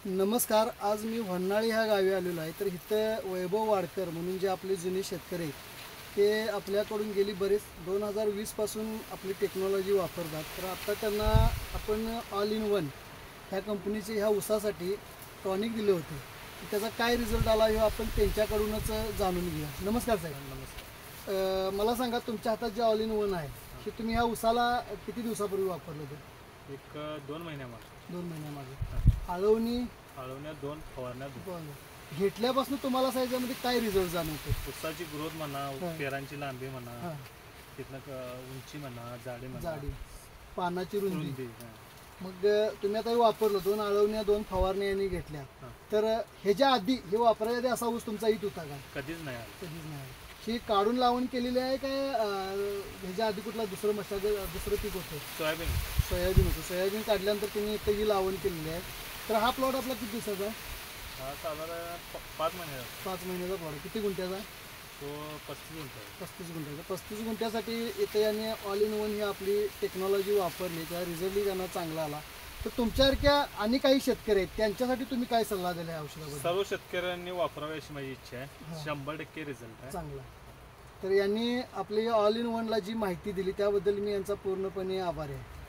नमस्कार. आज मी व्हन्नाळी ह्या गावी आलेलो आहे. तर इथं वैभव वाडकर म्हणून जे आपले जुने शेतकरी आहेत, ते आपल्याकडून गेली बरेच 2020पासून आपली टेक्नॉलॉजी वापरतात. तर आत्ता त्यांना आपण ऑल इन वन ह्या कंपनीचे ह्या ऊसासाठी टॉनिक दिले होते. त्याचा काय रिझल्ट आला हे आपण त्यांच्याकडूनच जाणून घेऊया. नमस्कार साहेब. नमस्कार. मला सांगा, तुमच्या हातात जे ऑल इन वन आहे हे तुम्ही ह्या ऊसाला किती दिवसापूर्वी वापरलं होतं? एक 2 महिन्यामागे. 2 महिन्यामागे. आळवणी आळवण्यात 2 फवारण्यात 2. घेतल्यापासून तुम्हाला साईजमध्ये काय रिझल्ट जाणवतो? ऊसाची ग्रोथ म्हणा, पेरांची लांबी म्हणा, हां, तिथनं उंची म्हणा, जाडी म्हणा, जाडी, पानाची रुंदी. रुंदी. मग तुम्ही आता हे वापरलं, 2 आळवण्या 2 फवारण्या यांनी घेतल्या. हां. तर ह्याच्या आधी, हे वापरायच्या आधी असा ऊस तुमचा येत होता का? कधीच नाही आलं. कधीच नाही. ही काढून लावून केलेली आहे काय? ह्याच्या आधी कुठला दुसरं दुसरं पीक होतं? सोयाबीन. सोयाबीन होतं. सोयाबीन काढल्यानंतर त्यांनी इथं ही लावण केलेली आहे. तर हा प्लॉट आपला किती दिवसाचा आहे? हा साधारण 5 महिन्याचा. 5 महिन्याचा प्लॉट. किती गुंठ्याचा? तो 35 गुंठ आहे. 35 गुंठ्याचा. 35 गुंठ्यासाठी इथे यांनी ऑल इन वन ही आपली टेक्नॉलॉजी वापरली, त्या रिझल्टही त्यांना चांगला आला. तर तुमच्यासारख्या आणि काही शेतकरी आहेत, त्यांच्यासाठी तुम्ही काय सल्ला दिला या औषधाबद्दल? सर्व शेतकऱ्यांनी वापरावे अशी माझी इच्छा आहे. हां. 100% रिझल्ट आहे. चांगला. तर यांनी आपली ऑल इन वनला जी माहिती दिली त्याबद्दल मी यांचा पूर्णपणे आभारी आहे.